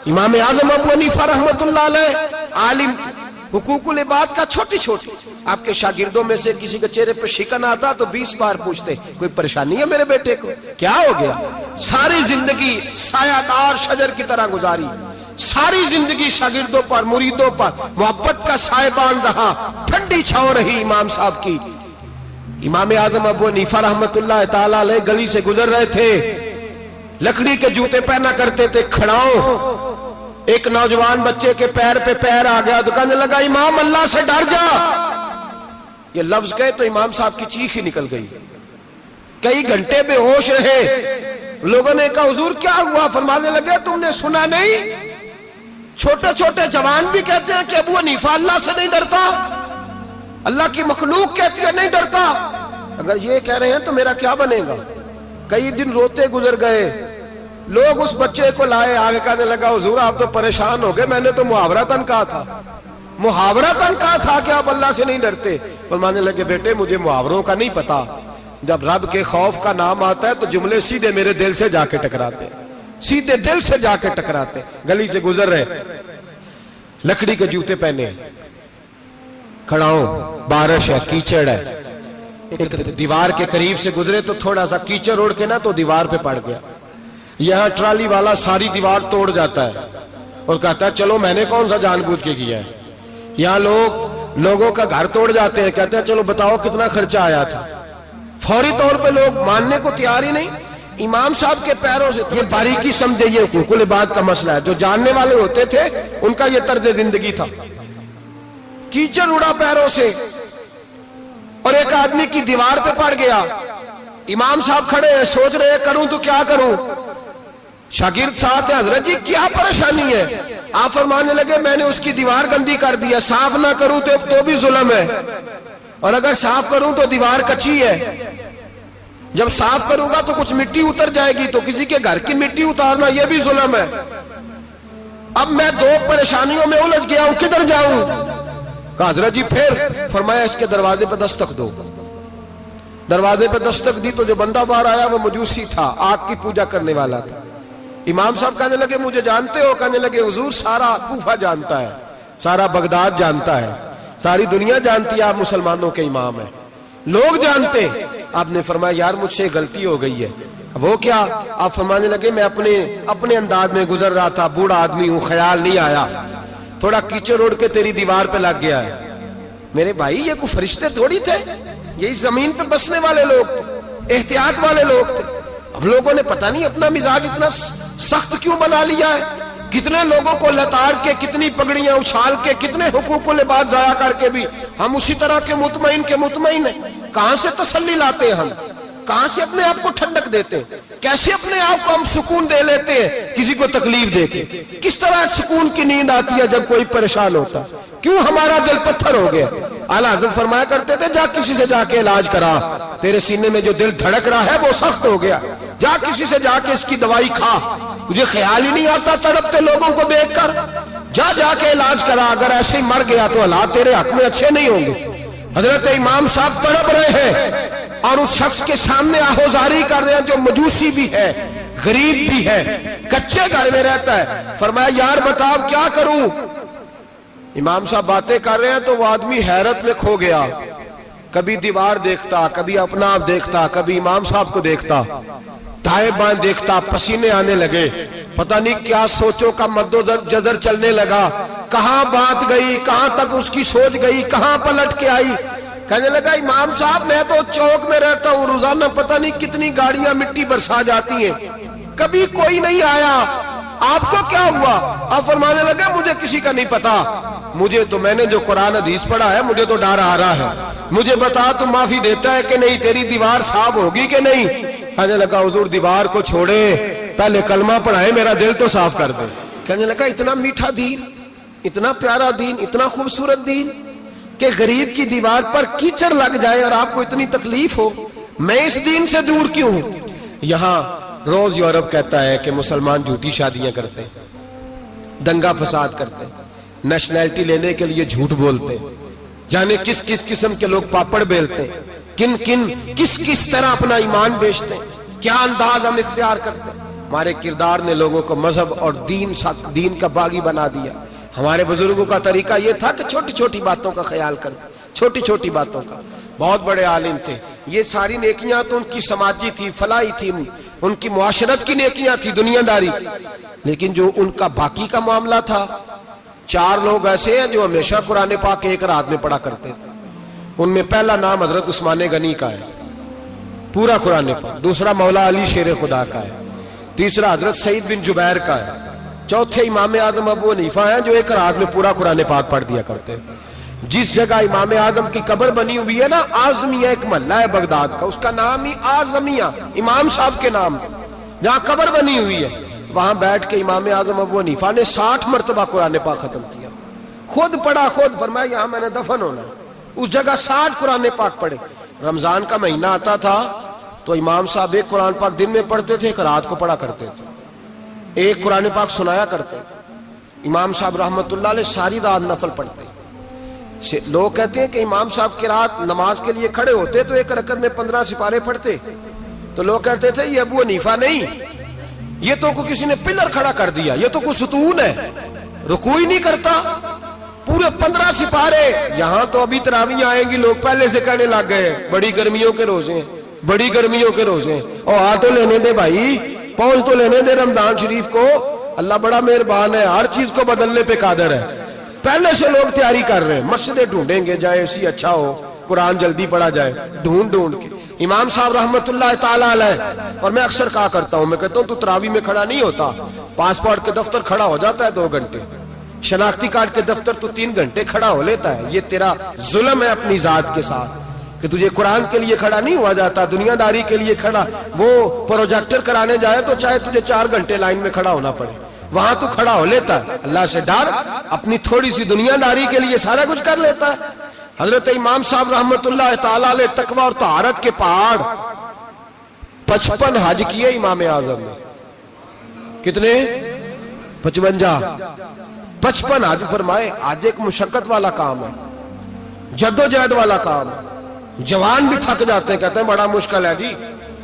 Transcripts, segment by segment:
امام اعظم ابو حنیفہ رحمتullah علیہ عالم حقوق العباد کا چھوٹی چھوٹی، آپ کے شاگردوں میں سے کسی کے چہرے پہ شکن آتا تو 20 بار پوچھتے کوئی پریشانی ہے میرے بیٹے کو، کیا ہو گیا؟ ساری زندگی سایہ دار شجر کی طرح گزاری، ساری زندگی شاگردوں پر مریدوں پر محبت کا سائبان رہا، ٹھنڈی چھاؤں رہی امام صاحب کی۔ امام اعظم ابو حنیفہ رحمتullah تعالی علیہ گلی سے گزر رہے تھے، لکڑی کے جوتے پہنا کرتے تھے، کھڑاؤں۔ ایک نوجوان بچے کے پیر پہ پیر آ گیا تو کہنے لگا امام اللہ سے ڈر جا۔ یہ لفظ کہے تو امام صاحب کی چیخ ہی نکل گئی، کئی گھنٹے بے ہوش رہے۔ لوگوں نے کہا حضور کیا ہوا؟ فرمانے لگے تم نے سنا نہیں؟ چھوٹے چھوٹے جوان بھی کہتے ہیں کہ ابو حنیفہ اللہ سے نہیں ڈرتا، اللہ کی مخلوق کہتی ہے نہیں ڈرتا۔ اگر یہ کہہ رہے ہیں تو میرا کیا بنے گا؟ کئی دن روتے گزر گئے، لوگ اس بچے کو لائے، آگے کہنے لگا حضور آپ تو پریشان ہو گئے، میں نے تو محاورتاً کہا تھا، محاورتاً کہا تھا کہ آپ اللہ سے نہیں ڈرتے۔ فرمانے لگے بیٹے مجھے محاوروں کا نہیں پتا، جب رب کے خوف کا نام آتا ہے تو جملے سیدھے میرے دل سے جا کے ٹکراتے، سیدھے دل سے جا کے ٹکراتے۔ گلی سے گزر رہے، لکڑی کے جوتے پہنے، کھڑا ہوں، بارش ہے، کیچڑ ہے، ایک دیوار کے قریب سے گزرے تو تھوڑا سا کیچڑ اڑ کے نا تو دیوار پہ پڑ گیا۔ یہاں ٹرالی والا ساری دیوار توڑ جاتا ہے اور کہتا ہے چلو میں نے کون سا جان بوجھ کے کیا ہے۔ یہاں لوگوں کا گھر توڑ جاتے ہیں، کہتے ہیں چلو بتاؤ کتنا خرچہ آیا تھا۔ فوری طور پہ لوگ ماننے کو تیار ہی نہیں۔ امام صاحب کے پیروں سے یہ باریکی سمجھے، یہ حقوق العباد کا مسئلہ ہے، جو جاننے والے ہوتے تھے ان کا یہ طرز زندگی تھا۔ کیچڑ اڑا پیروں سے اور ایک آدمی کی دیوار پہ پڑ گیا۔ امام صاحب کھڑے ہیں، سوچ رہے کروں تو کیا کروں۔ شاگرد ساتھ ہے، حضرت جی کیا پریشانی ہے؟ آپ فرمانے لگے میں نے اس کی دیوار گندی کر دیا، صاف نہ کروں تو بھی ظلم ہے، اور اگر صاف کروں تو دیوار کچی ہے، جب صاف کروں گا تو کچھ مٹی اتر جائے گی، تو کسی کے گھر کی مٹی اتارنا یہ بھی ظلم ہے۔ اب میں دو پریشانیوں میں الجھ گیا ہوں، کدھر جاؤں؟ کہا حضرت جی پھر؟ فرمایا اس کے دروازے پہ دستک دو۔ دروازے پہ دستک دی تو جو بندہ باہر آیا وہ مجوسی تھا، آگ کی پوجا کرنے والا تھا۔ امام صاحب کہنے لگے مجھے جانتے ہو؟ کہنے لگے حضور سارا کوفہ جانتا ہے، سارا بغداد جانتا ہے، ساری دنیا جانتی ہے آپ مسلمانوں کے امام ہیں، لوگ جانتے۔ آپ نے فرمایا یار مجھ سے غلطی ہو گئی ہے۔ وہ کیا؟ آپ فرمانے لگے میں اپنے انداز میں گزر رہا تھا، بوڑھا آدمی ہوں، خیال نہیں آیا، تھوڑا کیچڑ اڑ کے تیری دیوار پہ لگ گیا ہے۔ میرے بھائی یہ کوئی فرشتے تھوڑی تھے، یہی زمین پہ بسنے والے لوگ تھے، احتیاط والے لوگ تھے۔ ہم لوگوں نے پتہ نہیں اپنا مزاج اتنا سخت کیوں بنا لیا ہے، کتنے لوگوں کو لتاڑ کے، کتنی پگڑیاں اچھال کے، کتنے حقوق العباد ضائع کر کے بھی ہم اسی طرح کے مطمئن ہیں۔ کہاں سے تسلی لاتے ہیں ہم؟ کہاں سے اپنے آپ کو ٹھنڈک دیتے ہیں؟ کیسے اپنے آپ کو ہم سکون دے لیتے ہیں کسی کو تکلیف دے کے؟ کس طرح سکون کی نیند آتی ہے جب کوئی پریشان ہوتا؟ کیوں ہمارا دل پتھر ہو گیا؟ اعلیٰ حضرت فرمایا کرتے تھے جا کسی سے جا کے علاج کرا، تیرے سینے میں جو دل دھڑک رہا ہے وہ سخت ہو گیا، جا کسی سے جا کے اس کی دوائی کھا، تجھے خیال ہی نہیں آتا تڑپتے لوگوں کو دیکھ کر، جا کے علاج کرا، اگر ایسے ہی مر گیا تو حالات تیرے حق میں اچھے نہیں ہوں گے۔ حضرت امام صاحب تڑپ رہے ہیں اور اس شخص کے سامنے آہوزاری کر رہے ہیں جو مجوسی بھی ہے، غریب بھی ہے، کچے گھر میں رہتا ہے۔ فرمایا یار بتاؤ کیا کروں؟ امام صاحب باتیں کر رہے ہیں تو وہ آدمی حیرت میں کھو گیا، کبھی دیوار دیکھتا، کبھی اپنا آپ دیکھتا، کبھی امام صاحب کو دیکھتا، دائیں بائیں دیکھتا، پسینے آنے لگے، پتہ نہیں کیا سوچوں کا مد و جزر چلنے لگا، کہاں بات گئی، کہاں تک اس کی سوچ گئی، کہاں پلٹ کے آئی۔ کہنے لگا امام صاحب میں تو چوک میں رہتا ہوں، روزانہ پتہ نہیں کتنی گاڑیاں مٹی برسا جاتی ہیں، کبھی کوئی نہیں آیا، آپ کو کیا ہوا؟ آپ فرمانے لگے مجھے کسی کا نہیں پتا، مجھے تو میں نے جو قرآن حدیث پڑھا ہے مجھے تو ڈر آ رہا ہے، مجھے بتا تو معافی دیتا ہے کہ نہیں، تیری دیوار صاف ہوگی کہ نہیں؟ کہنے لگا حضور دیوار کو چھوڑے، پہلے کلمہ پڑھائے، میرا دل تو صاف کر دے۔ کہنے لگا اتنا میٹھا دین، اتنا پیارا دین، اتنا خوبصورت دین کہ غریب کی دیوار پر کیچڑ لگ جائے اور آپ کو اتنی تکلیف ہو، میں اس دین سے دور کیوں ہوں؟ یہاں روز یورپ کہتا ہے کہ مسلمان جھوٹی شادیاں کرتے ہیں، دنگا فساد کرتے ہیں، نیشنلٹی لینے کے لیے جھوٹ بولتے ہیں، جانے کس کس قسم کے لوگ پاپڑ بیلتے ہیں، کس طرح اپنا ایمان بیچتے ہیں، کیا انداز ہم اختیار کرتے ہیں۔ ہمارے کردار نے لوگوں کو مذہب اور دین کا باغی بنا دیا. ہمارے بزرگوں کا طریقہ یہ تھا کہ چھوٹی چھوٹی باتوں کا خیال کرتے, چھوٹی چھوٹی باتوں کا. بہت بڑے عالم تھے. یہ ساری نیکیاں تو ان کی سماجی تھی, فلاحی تھی, ان کی معاشرت کی نیکیاں تھی, دنیا داری. لیکن جو ان کا باقی کا معاملہ تھا, 4 لوگ ایسے ہیں جو ہمیشہ قرآن پاک ایک رات میں پڑھا کرتے تھے. ان میں پہلا نام حضرت عثمان غنی کا ہے, پورا قرآن پاک. دوسرا مولا علی شیر خدا کا ہے. تیسرا حضرت سعید بن جبیر کا ہے. چوتھے امام اعظم ابو حنیفہ ہیں جو ایک رات میں پورا قرآن پاک پڑھ دیا کرتے ہیں. جس جگہ امام اعظم کی قبر بنی ہوئی ہے نا, اعظمیہ ایک محلہ ہے بغداد کا, اس کا نام ہی اعظمیہ, امام صاحب کے نام, جہاں قبر بنی ہوئی ہے. وہاں بیٹھ کے امام اعظم ابو حنیفہ نے 60 مرتبہ قرآن پاک ختم کیا. خود پڑھا, خود فرمایا یہاں میں نے دفن ہونا. اس جگہ 60 قرآن پاک پڑھے. رمضان کا مہینہ آتا تھا تو امام صاحب ایک قرآن پاک دن میں پڑھتے تھے, ایک رات کو پڑھا کرتے تھے, ایک قرآن پاک سنایا کرتے تھے. امام صاحب رحمت اللہ علیہ ساری رات نفل پڑھتے. لوگ کہتے ہیں کہ امام صاحب کی رات نماز کے لیے کھڑے ہوتے تو ایک رکعت میں 15 سپارے پڑھتے. تو لوگ کہتے تھے یہ ابو حنیفہ نہیں, یہ تو کوئی کسی نے پلر کھڑا کر دیا, یہ تو کوئی ستون ہے, رکوع ہی نہیں کرتا, پورے 15 سپارے. یہاں تو ابھی تراویح آئیں گی, لوگ پہلے سے کہنے لگ گئے بڑی گرمیوں کے روزے ہیں, بڑی گرمیوں کے روزے ہیں. اور آ تو لینے دے بھائی, پہنچ تو لینے دے رمضان شریف کو. اللہ بڑا مہربان ہے, ہر چیز کو بدلنے پہ قادر ہے. پہلے سے لوگ تیاری کر رہے ہیں, مسجدیں ڈھونڈیں گے جائے اسی اچھا ہو, قرآن جلدی پڑھا جائے, ڈھونڈ کے. امام صاحب رحمت اللہ تعالیٰ علیہ, اور میں اکثر کہا کرتا ہوں, میں کہتا ہوں تو تراویح میں کھڑا نہیں ہوتا, پاسپورٹ کے دفتر کھڑا ہو جاتا ہے 2 گھنٹے, شناختی کارڈ کے دفتر تو 3 گھنٹے کھڑا ہو لیتا ہے. یہ تیرا ظلم ہے اپنی ذات کے ساتھ کہ تجھے قرآن کے لیے کھڑا نہیں ہوا جاتا, دنیا داری کے لیے کھڑا. وہ پروجیکٹر کرانے جائے تو چاہے تجھے 4 گھنٹے لائن میں کھڑا ہونا پڑے, وہاں تو کھڑا ہو لیتا ہے. اللہ سے ڈر, اپنی تھوڑی سی دنیا داری کے لیے سارا کچھ کر لیتا ہے. حضرت امام صاحب رحمت اللہ تعالیٰ علیہ تقوی اور طہارت کے پہاڑ 55 حج کیے امام اعظم نے. کتنے؟ 55 حج فرمائے. آج ایک مشقت والا کام ہے, جدوجہد والا کام ہے. جوان بھی تھک جاتے ہیں, کہتے ہیں بڑا مشکل ہے جی,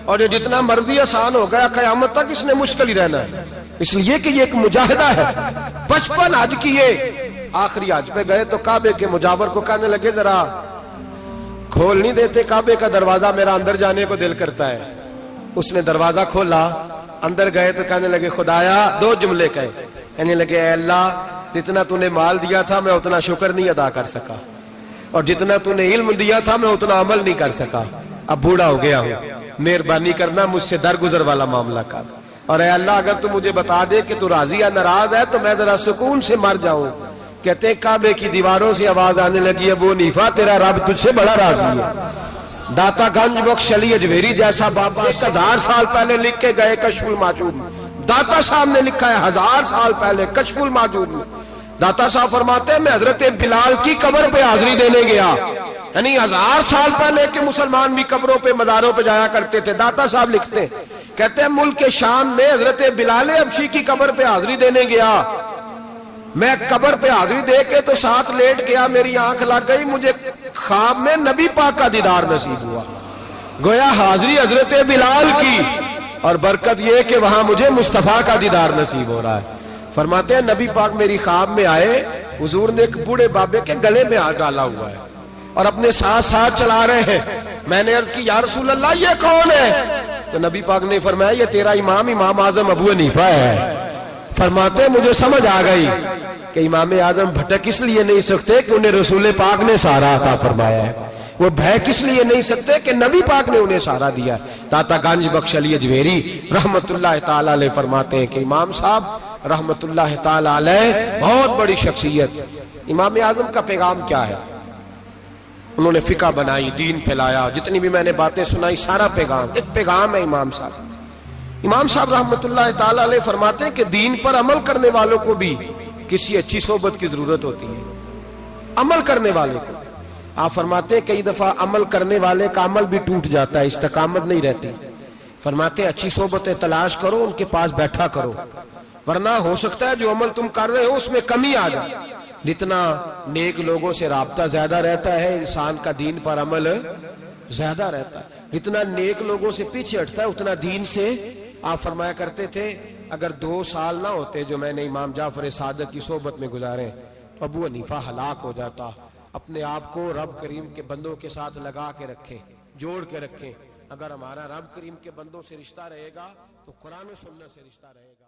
اور یہ جتنا مرضی آسان ہو گیا قیامت تک اس نے مشکل ہی رہنا ہے, اس لیے کہ یہ ایک مجاہدہ ہے. 55 حج کیے. آخری حج پہ گئے تو کعبے کے مجاور کو کہنے لگے ذرا کھول نہیں دیتے کعبے کا دروازہ, میرا اندر جانے کو دل کرتا ہے. اس نے دروازہ کھولا, اندر گئے تو کہنے لگے خدایا, 2 جملے کہے, کہنے لگے اے اللہ جتنا تو نے مال دیا تھا میں اتنا شکر نہیں ادا کر سکا, اور جتنا تو نے علم دیا تھا میں اتنا عمل نہیں کر سکا, اب بوڑھا ہو گیا ہوں, مہربانی کرنا مجھ سے درگزر والا معاملہ کر, اور اے اللہ اگر تو مجھے بتا دے کہ تو راضی یا ناراض ہے تو میں ذرا سکون سے مر جاؤں. کہتے ہیں کعبے کی دیواروں سے آواز آنے لگی, ابو حنیفہ تیرا رب تجھ سے بڑا راضی ہے. داتا گنج بخش علی اجمیری جیسا بابا 1000 سال پہلے لکھ کے گئے کشف الماجود میں, داتا صاحب نے لکھا ہے 1000 سال پہلے کشف الماجود میں. داتا صاحب فرماتے ہیں میں حضرت بلال کی قبر پہ حاضری دینے گیا, یعنی 1000 سال پہلے کے مسلمان بھی قبروں پہ مزاروں پہ جایا کرتے تھے. داتا صاحب لکھتے ہیں, کہتے ہیں ملک شام میں حضرت بلال حبشی کی قبر پہ حاضری دینے گیا, میں قبر پہ حاضری دے کے تو ساتھ لیٹ گیا, میری آنکھ لگ گئی, مجھے خواب میں نبی پاک کا دیدار نصیب ہوا. گویا حاضری حضرت بلال کی, اور برکت یہ کہ وہاں مجھے مصطفیٰ کا دیدار نصیب ہو رہا ہے. فرماتے ہیں نبی پاک میری خواب میں آئے, حضور نے ایک بوڑھے بابے کے گلے میں ہاتھ ڈالا ہوا ہے اور اپنے ساتھ ساتھ چلا رہے ہیں. میں نے عرض کی یا رسول اللہ یہ کون ہے؟ تو نبی پاک نے فرمایا یہ تیرا امام اعظم ابو حنیفہ ہے. فرماتے ہیں مجھے سمجھ آ گئی کہ امام اعظم بھٹک اس لیے نہیں سکتے کہ انہیں رسول پاک نے سہارا عطا فرمایا ہے, وہ بھے کس لیے نہیں سکتے کہ نبی پاک نے انہیں سہارا دیا. داتا گنج بخش علی اجمیری رحمت اللہ تعالی علیہ فرماتے ہیں کہ امام صاحب رحمت اللہ تعالی علیہ بہت بڑی شخصیت. امام اعظم کا پیغام کیا ہے؟ انہوں نے فقہ بنائی, دین پھیلایا, جتنی بھی میں نے باتیں سنائی سارا پیغام ایک پیغام ہے امام صاحب. امام صاحب رحمت اللہ تعالی علیہ فرماتے ہیں کہ دین پر عمل کرنے والوں کو بھی کسی اچھی صحبت کی ضرورت ہوتی ہے. عمل کرنے والے کو آپ فرماتے ہیں کئی دفعہ عمل کرنے والے کا عمل بھی ٹوٹ جاتا ہے, استقامت نہیں رہتی. فرماتے ہیں اچھی صحبتیں تلاش کرو, ان کے پاس بیٹھا کرو, ورنہ ہو سکتا ہے جو عمل تم کر رہے ہو اس میں کمی آ جائے. جتنا نیک لوگوں سے رابطہ زیادہ رہتا ہے انسان کا دین پر عمل زیادہ رہتا ہے, جتنا نیک لوگوں سے پیچھے ہٹتا ہے اتنا دین سے آپ فرمایا کرتے تھے اگر 2 سال نہ ہوتے جو میں نے امام جعفر صادق کی صحبت میں گزارے تو ابو حنیفہ ہلاک ہو جاتا. اپنے آپ کو رب کریم کے بندوں کے ساتھ لگا کے رکھیں, جوڑ کے رکھیں. اگر ہمارا رب کریم کے بندوں سے رشتہ رہے گا تو قرآن و سنت سے رشتہ رہے گا.